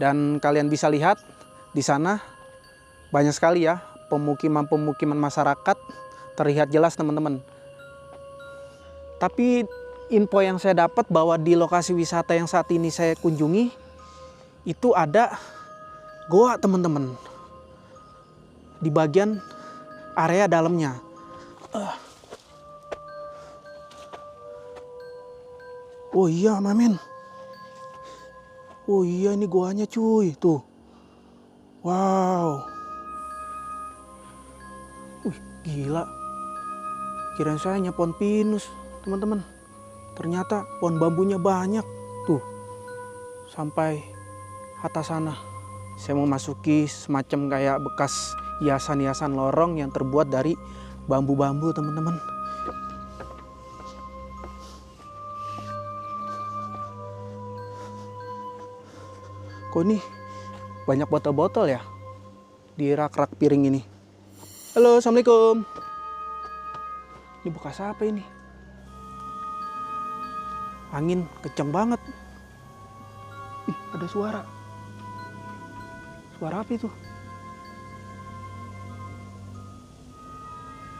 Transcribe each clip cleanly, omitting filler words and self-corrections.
Dan kalian bisa lihat di sana banyak sekali ya pemukiman-pemukiman masyarakat, terlihat jelas teman-teman. Tapi info yang saya dapat bahwa di lokasi wisata yang saat ini saya kunjungi itu ada goa teman-teman di bagian area dalamnya. Oh iya Mamen. Oh iya, ini goanya cuy, tuh. Wow. Gila. Kirain saya hanya pohon pinus, teman-teman. Ternyata pohon bambunya banyak, tuh. Sampai atas sana. Saya mau masuki semacam kayak bekas hiasan-hiasan lorong yang terbuat dari bambu-bambu, teman-teman. Kok ini banyak botol-botol ya di rak-rak piring ini. Halo, assalamualaikum. Ini bekas apa ini? Angin kencang banget. Ih, ada suara. Suara apa itu?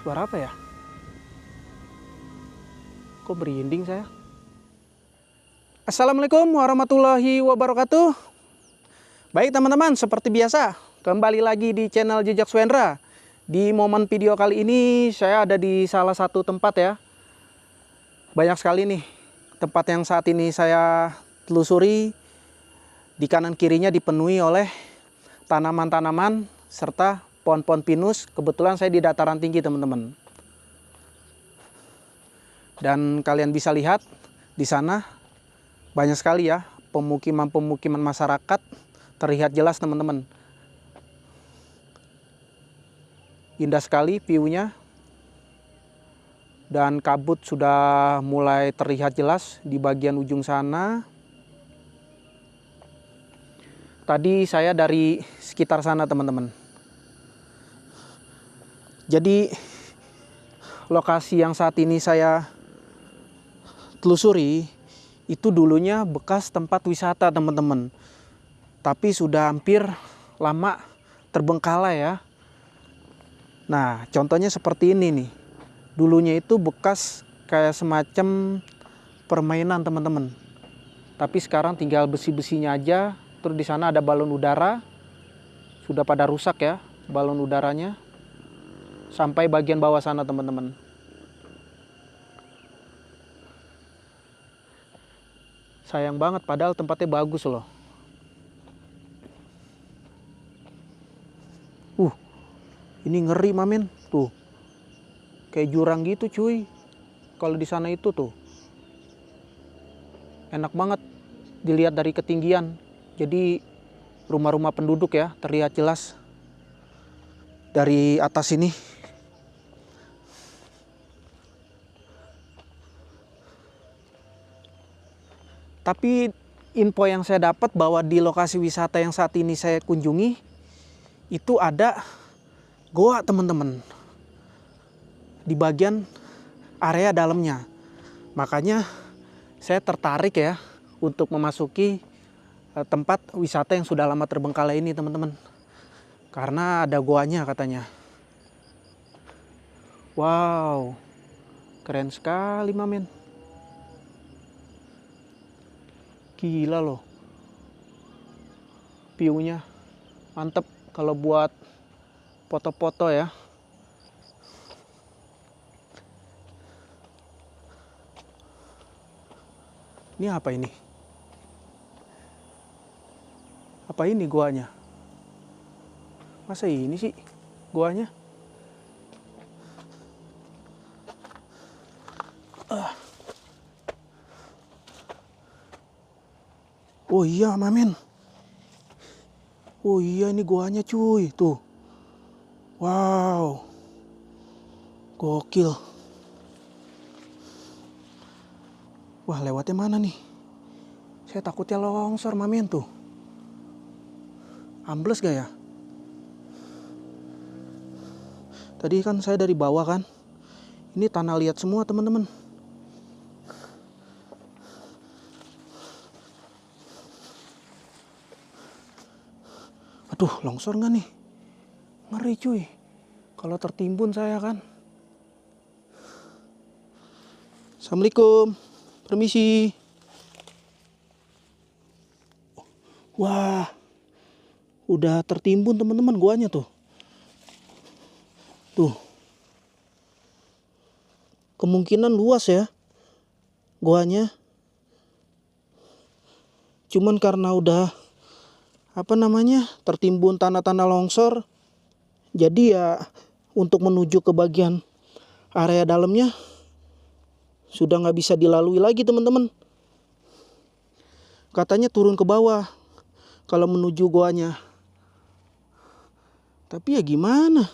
Suara apa ya? Kok merinding saya? Assalamualaikum warahmatullahi wabarakatuh. Baik teman-teman, seperti biasa, kembali lagi di channel Jejak Swendra. Di momen video kali ini, saya ada di salah satu tempat ya. Banyak sekali nih tempat yang saat ini saya telusuri. Di kanan kirinya dipenuhi oleh tanaman-tanaman serta pohon-pohon pinus. Kebetulan saya di dataran tinggi teman-teman. Dan kalian bisa lihat di sana banyak sekali ya pemukiman-pemukiman masyarakat, terlihat jelas teman-teman. Indah sekali view-nya. Dan kabut sudah mulai terlihat jelas di bagian ujung sana. Tadi saya dari sekitar sana teman-teman. Jadi lokasi yang saat ini saya telusuri itu dulunya bekas tempat wisata teman-teman. Tapi sudah hampir lama terbengkalai ya. Nah, contohnya seperti ini nih. Dulunya itu bekas kayak semacam permainan teman-teman. Tapi sekarang tinggal besi-besinya aja. Terus di sana ada balon udara. Sudah pada rusak ya balon udaranya. Sampai bagian bawah sana teman-teman. Sayang banget padahal tempatnya bagus loh. Ini ngeri Mamen, tuh. Kayak jurang gitu cuy. Kalau di sana itu tuh. Enak banget dilihat dari ketinggian. Jadi rumah-rumah penduduk ya terlihat jelas dari atas ini. Tapi info yang saya dapat bahwa di lokasi wisata yang saat ini saya kunjungi itu ada goa teman-teman di bagian area dalamnya. Makanya saya tertarik ya untuk memasuki tempat wisata yang sudah lama terbengkalai ini teman-teman. Karena ada goanya katanya. Wow, keren sekali Mamen. Gila loh. View-nya mantep kalau buat foto-foto ya. Ini apa ini? Apa ini goanya? Masa ini sih goanya? Oh iya Mamen. Oh iya, ini goanya cuy, tuh. Wow. Gokil. Wah, lewatnya mana nih? Saya takutnya longsor Mamen tuh. Ambles gak ya? Tadi kan saya dari bawah kan. Ini tanah liat semua teman-teman. Waduh, longsor nggak nih? Ngeri cuy. Kalau tertimbun saya kan. Assalamualaikum. Permisi. Wah, udah tertimbun teman-teman guanya tuh. Tuh. Kemungkinan luas ya guanya. Cuman karena udah tertimbun tanah-tanah longsor, jadi ya untuk menuju ke bagian area dalamnya sudah nggak bisa dilalui lagi teman-teman. Katanya turun ke bawah kalau menuju goanya. Tapi ya gimana?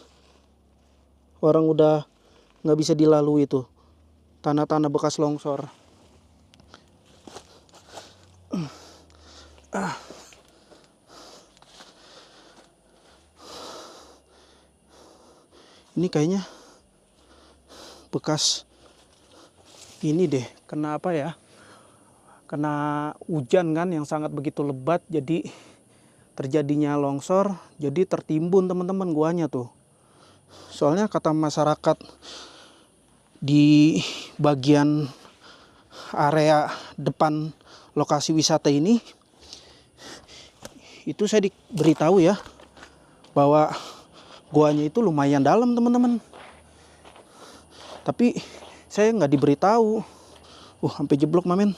Orang udah nggak bisa dilalui itu tanah-tanah bekas longsor. Ini kayaknya bekas ini deh, kena apa ya? Kena hujan kan yang sangat begitu lebat, jadi terjadinya longsor, jadi tertimbun teman-teman guanya tuh. Soalnya kata masyarakat di bagian area depan lokasi wisata ini, itu saya diberitahu ya bahwa goanya itu lumayan dalam teman-teman. Tapi saya nggak diberitahu. Sampai jeblok mamen.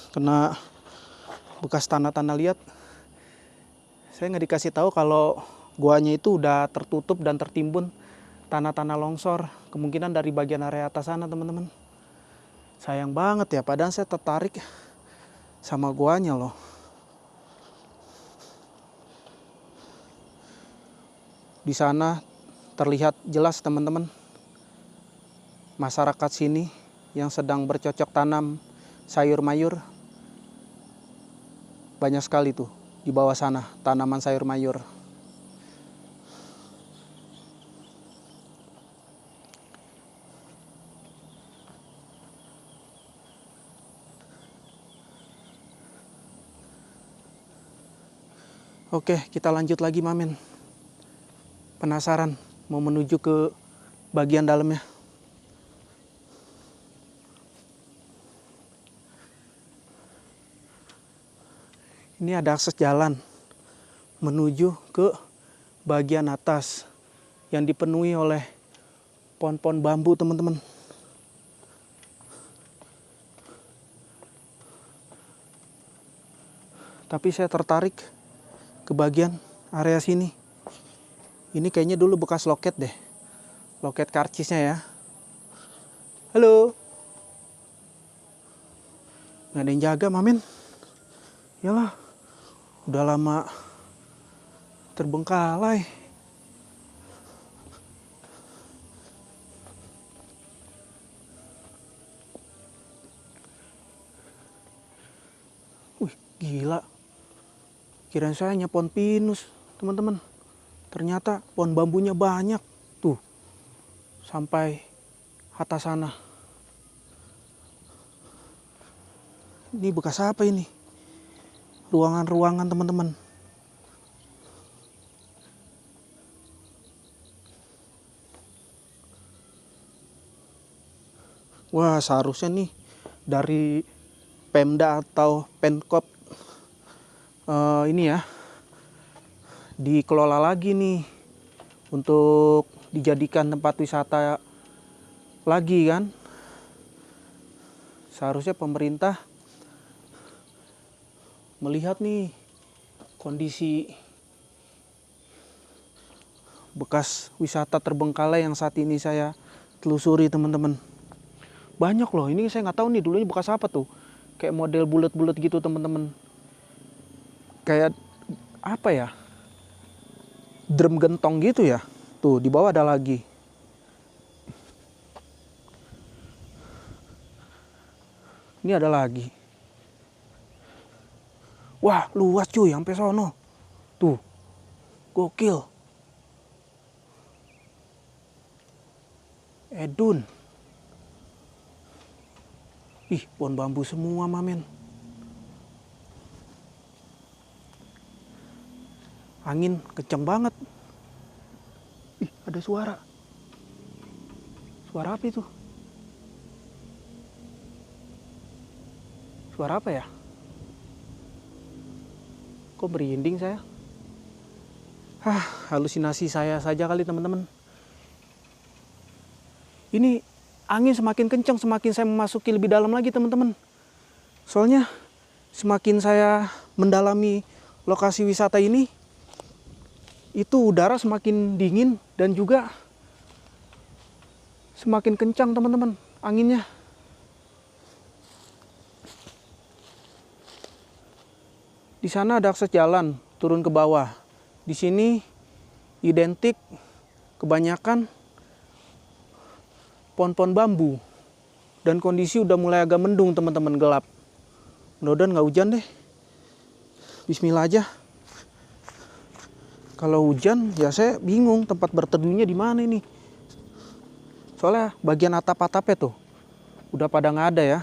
Kena bekas tanah-tanah liat. Saya nggak dikasih tahu kalau goanya itu udah tertutup dan tertimbun tanah-tanah longsor. Kemungkinan dari bagian area atas sana teman-teman. Sayang banget ya, padahal saya tertarik sama goanya loh. Di sana terlihat jelas teman-teman, masyarakat sini yang sedang bercocok tanam sayur mayur. Banyak sekali tuh di bawah sana tanaman sayur mayur. Oke, kita lanjut lagi mamen. Penasaran mau menuju ke bagian dalamnya. Ini ada akses jalan menuju ke bagian atas yang dipenuhi oleh pohon-pohon bambu teman-teman. Tapi saya tertarik ke bagian area sini. Ini kayaknya dulu bekas loket deh. Loket karcisnya ya. Halo. Nggak ada yang jaga mamen. Yalah. Udah lama terbengkalai. Wih, gila. Kirain saya hanya pohon pinus, teman-teman. Ternyata pohon bambunya banyak. Tuh, sampai atas sana. Ini bekas apa ini? Ruangan-ruangan teman-teman. Wah, seharusnya nih dari Pemda atau Pemkop ini ya dikelola lagi nih untuk dijadikan tempat wisata lagi kan. Seharusnya pemerintah melihat nih kondisi bekas wisata terbengkalai yang saat ini saya telusuri teman-teman. Banyak loh, ini saya nggak tahu nih dulunya bekas apa tuh. Kayak model bulat-bulat gitu teman-teman. Kayak apa ya? Drum gentong gitu ya. Tuh di bawah ada lagi. Ini ada lagi. Wah, luas cuy sampai sono. Tuh. Gokil. Edun. Ih, pohon bambu semua mamen. Angin kencang banget. Ih, ada suara. Suara apa itu? Suara apa ya? Kok merinding saya? Halusinasi saya saja kali teman-teman. Ini angin semakin kencang semakin saya memasuki lebih dalam lagi teman-teman. Soalnya semakin saya mendalami lokasi wisata ini, itu udara semakin dingin dan juga semakin kencang teman-teman anginnya. Di sana ada akses jalan turun ke bawah. Di sini identik kebanyakan pohon-pohon bambu. Dan kondisi udah mulai agak mendung teman-teman, gelap. Mudah-mudahan nggak hujan deh. Bismillah aja. Kalau hujan ya saya bingung tempat berteduhnya di mana ini. Soalnya bagian atap-atapnya tuh udah pada nggak ada ya.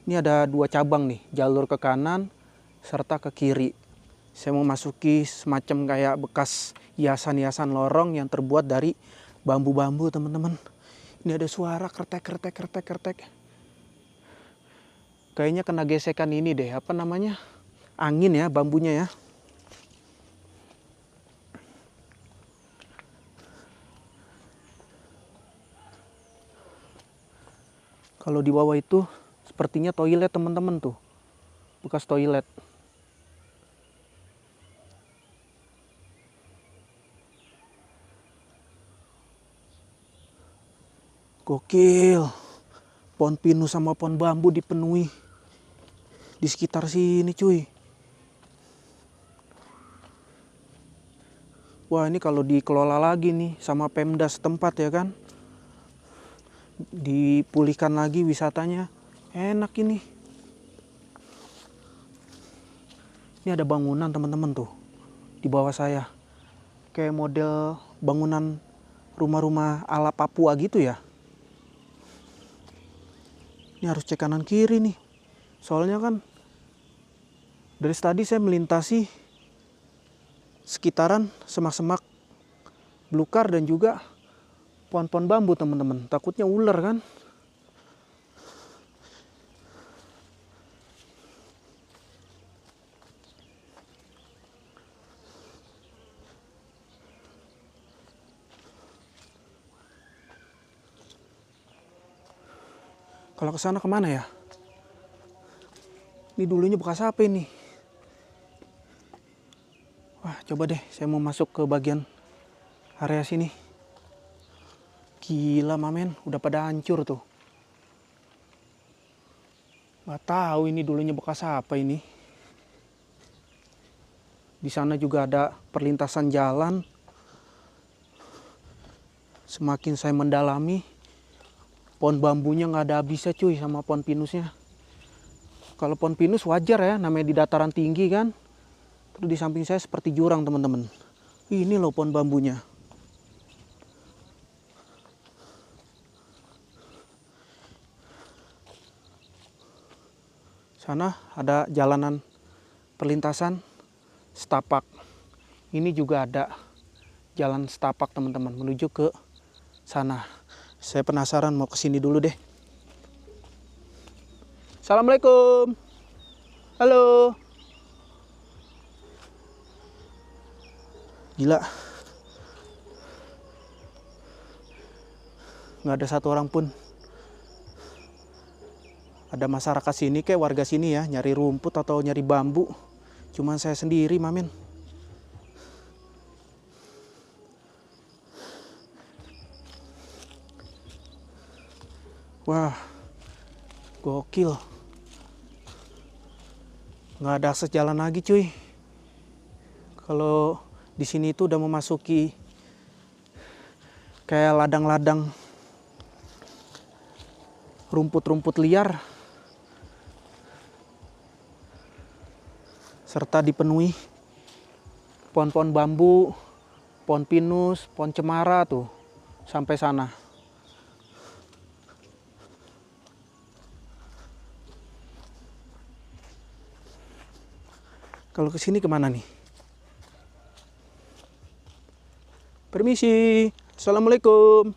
Ini ada 2 cabang nih, jalur ke kanan serta ke kiri. Saya mau masuki semacam kayak bekas hiasan-hiasan lorong yang terbuat dari bambu-bambu teman-teman. Ini ada suara kretek. Kayaknya kena gesekan ini deh, apa namanya? Angin ya, bambunya ya. Kalau di bawah itu sepertinya toilet teman-teman tuh. Bekas toilet. Gokil. Pohon pinus sama pohon bambu dipenuhi di sekitar sini cuy. Wah, ini kalau dikelola lagi nih sama Pemda setempat ya kan. Dipulihkan lagi wisatanya. Enak ini. Ini ada bangunan teman-teman tuh di bawah saya. Kayak model bangunan rumah-rumah ala Papua gitu ya. Ini harus cek kanan kiri nih. Soalnya kan dari tadi saya melintasi sekitaran semak-semak belukar dan juga pohon-pohon bambu teman-teman. Takutnya ular kan. Kalau ke sana kemana ya? Ini dulunya bekas apa ini? Wah, coba deh saya mau masuk ke bagian area sini. Gila mamen, udah pada hancur tuh. Gak tahu ini dulunya bekas apa ini. Di sana juga ada perlintasan jalan. Semakin saya mendalami, pohon bambunya nggak ada habisnya cuy sama pohon pinusnya. Kalau pohon pinus wajar ya, namanya di dataran tinggi kan. Terus di samping saya seperti jurang teman-teman. Ini loh pohon bambunya. Sana ada jalanan perlintasan setapak. Ini juga ada jalan setapak teman-teman menuju ke sana. Saya penasaran mau kesini dulu deh. Assalamualaikum. Halo. Gila. Nggak ada satu orang pun. Ada masyarakat sini kayak warga sini ya, nyari rumput atau nyari bambu. Cuman saya sendiri, mamen. Wah, gokil. Nggak ada akses jalan lagi, cuy. Kalau di sini itu udah memasuki kayak ladang-ladang rumput-rumput liar. Serta dipenuhi pohon-pohon bambu, pohon pinus, pohon cemara tuh sampai sana. Kalau ke sini kemana nih? Permisi. Assalamualaikum.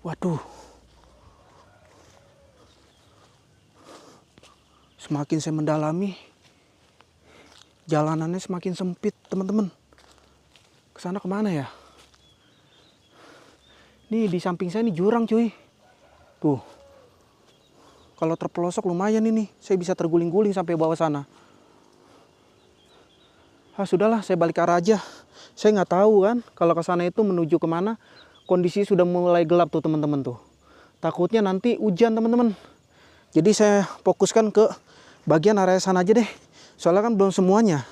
Waduh. Semakin saya mendalami, jalanannya semakin sempit, teman-teman. Kesana kemana ya? Nih di samping saya nih jurang, cuy. Tuh. Kalau terpelosok lumayan ini. Saya bisa terguling-guling sampai bawah sana. Sudahlah, saya balik arah aja. Saya nggak tahu kan, kalau ke sana itu menuju kemana. Kondisi sudah mulai gelap tuh, teman-teman tuh. Takutnya nanti hujan, teman-teman. Jadi saya fokuskan ke bagian area sana aja deh. Soalnya kan belum semuanya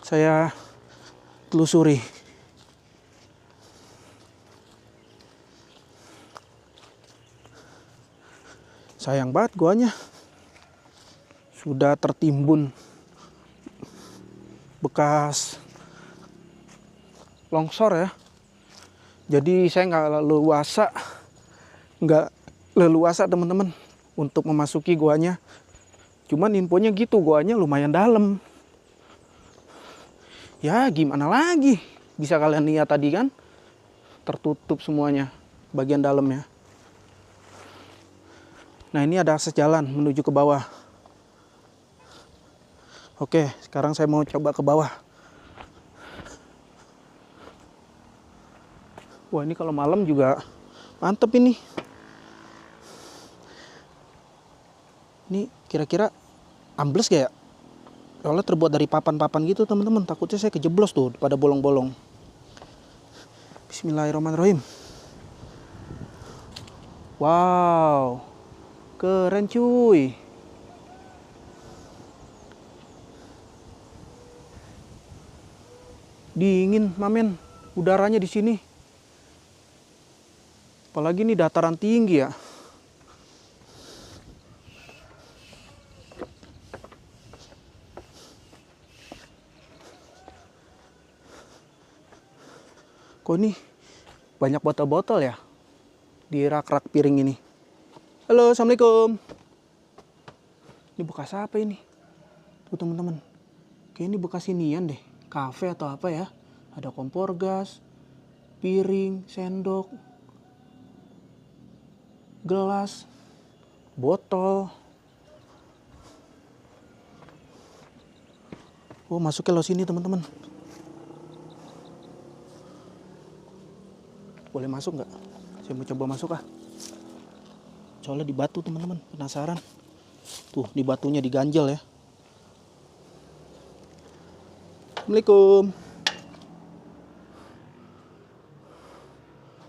saya telusuri. Sayang banget guanya. Sudah tertimbun bekas longsor ya. Jadi saya nggak leluasa teman-teman untuk memasuki guanya. Cuman infonya gitu, guanya lumayan dalam. Ya gimana lagi, bisa kalian lihat tadi kan, tertutup semuanya bagian dalamnya. Nah ini ada akses jalan menuju ke bawah. Oke, sekarang saya mau coba ke bawah. Wah ini kalau malam juga mantep ini. Ini kira-kira ambles gak ya? Soalnya terbuat dari papan-papan gitu teman-teman. Takutnya saya kejeblos tuh pada bolong-bolong. Bismillahirrahmanirrahim. Wow, keren cuy. Dingin mamen udaranya di sini. Apalagi ini dataran tinggi ya. Kok ini banyak botol-botol ya di rak-rak piring ini. Halo, assalamualaikum. Ini bekas apa ini? Tuh teman-teman. Kayak ini bekas inian deh. Kafe atau apa ya. Ada kompor gas, piring, sendok, gelas, botol. Oh, masuknya lo sini teman-teman. Boleh masuk nggak? Saya mau coba masuk ah. Soalnya di batu teman-teman, penasaran. Tuh, di batunya diganjel ya. Assalamualaikum.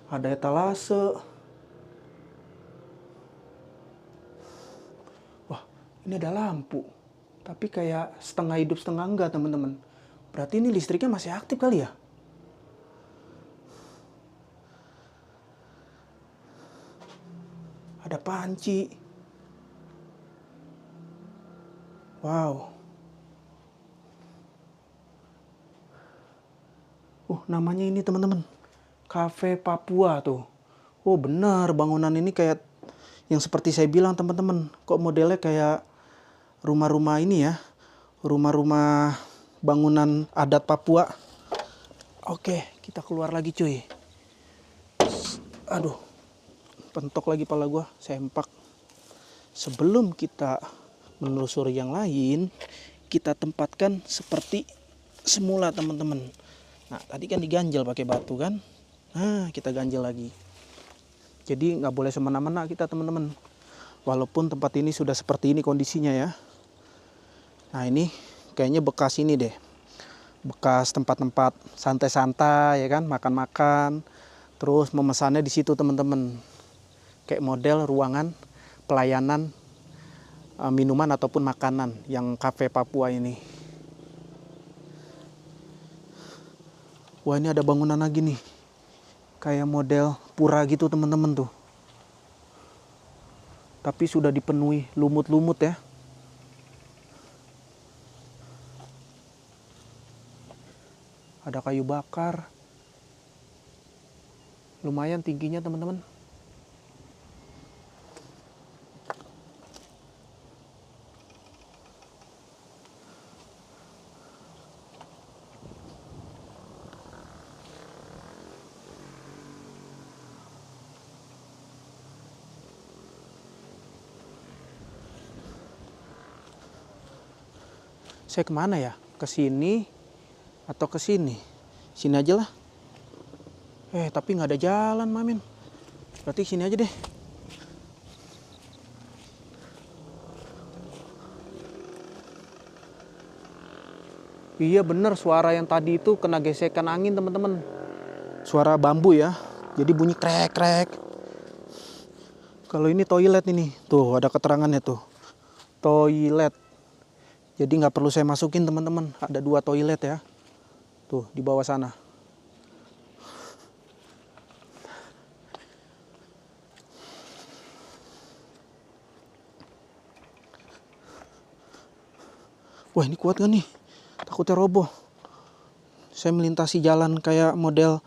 Ada etalase. Wah, ini ada lampu. Tapi kayak setengah hidup setengah enggak teman-teman. Berarti ini listriknya masih aktif kali ya? Ada panci. Wow. Namanya ini teman-teman. Cafe Papua tuh. Oh benar, bangunan ini kayak yang seperti saya bilang teman-teman. Kok modelnya kayak rumah-rumah ini ya. Rumah-rumah bangunan adat Papua. Oke, kita keluar lagi cuy. Aduh. Pentok lagi pala gua, sempak. Sebelum kita menelusuri yang lain, kita tempatkan seperti semula teman-teman. Nah tadi kan diganjel pakai batu kan. Nah kita ganjel lagi. Jadi nggak boleh semena-mena kita teman-teman. Walaupun tempat ini sudah seperti ini kondisinya ya. Nah ini kayaknya bekas ini deh. Bekas tempat-tempat santai-santai ya kan, makan-makan. Terus memesannya di situ teman-teman. Kayak model ruangan pelayanan minuman ataupun makanan yang Cafe Papua ini. Wah ini ada bangunan lagi nih. Kayak model pura gitu teman-teman tuh. Tapi sudah dipenuhi lumut-lumut ya. Ada kayu bakar. Lumayan tingginya teman-teman. Saya kemana ya? Ke sini atau ke sini? Sini aja lah. Tapi nggak ada jalan, Mamin. Berarti sini aja deh. Iya bener, suara yang tadi itu kena gesekan angin, teman-teman. Suara bambu ya. Jadi bunyi krek-krek. Kalau ini toilet ini. Tuh, ada keterangannya tuh. Toilet. Jadi nggak perlu saya masukin, teman-teman. Ada 2 toilet ya. Tuh, di bawah sana. Wah, ini kuat gak nih? Takutnya roboh. Saya melintasi jalan kayak model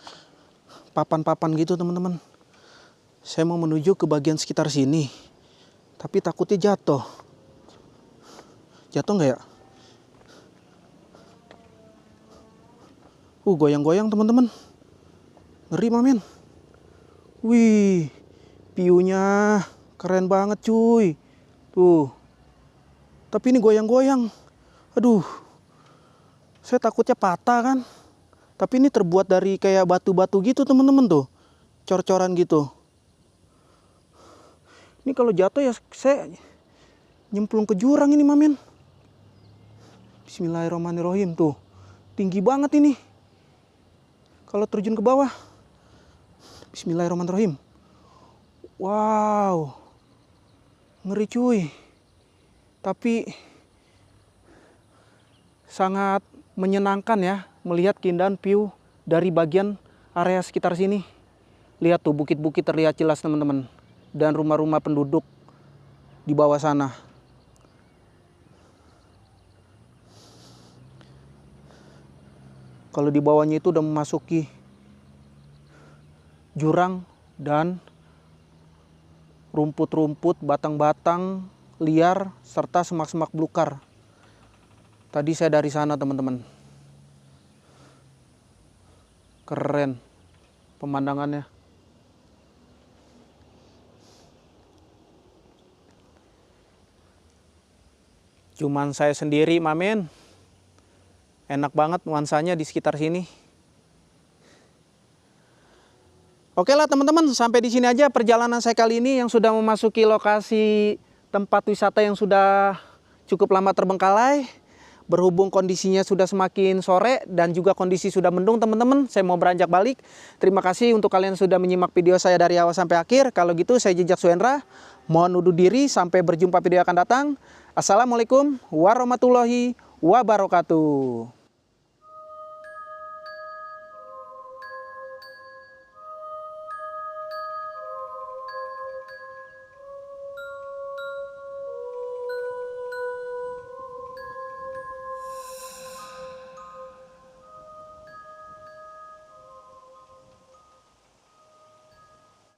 papan-papan gitu, teman-teman. Saya mau menuju ke bagian sekitar sini. Tapi takutnya jatuh. Jatuh nggak ya? Goyang-goyang, teman-teman. Ngeri, Mamin. Wih, view-nya keren banget, cuy. Tuh. Tapi ini goyang-goyang. Aduh. Saya takutnya patah kan. Tapi ini terbuat dari kayak batu-batu gitu, teman-teman tuh. Cor-coran gitu. Ini kalau jatuh ya saya nyemplung ke jurang ini, Mamin. Bismillahirrahmanirrahim tuh. Tinggi banget ini. Kalau terjun ke bawah. Bismillahirrahmanirrahim. Wow. Ngeri, cuy. Tapi sangat menyenangkan ya melihat keindahan view dari bagian area sekitar sini. Lihat tuh, bukit-bukit terlihat jelas, teman-teman. Dan rumah-rumah penduduk di bawah sana. Kalau di bawahnya itu udah memasuki jurang dan rumput-rumput, batang-batang liar, serta semak-semak belukar. Tadi saya dari sana, teman-teman. Keren pemandangannya. Cuman saya sendiri, Mamin. Enak banget nuansanya di sekitar sini. Oke lah, teman-teman, sampai di sini aja perjalanan saya kali ini yang sudah memasuki lokasi tempat wisata yang sudah cukup lama terbengkalai. Berhubung kondisinya sudah semakin sore dan juga kondisi sudah mendung, teman-teman, saya mau beranjak balik. Terima kasih untuk kalian sudah menyimak video saya dari awal sampai akhir. Kalau gitu saya Jejak Suendra, mohon undur diri, sampai berjumpa video akan datang. Assalamualaikum warahmatullahi wabarakatuh.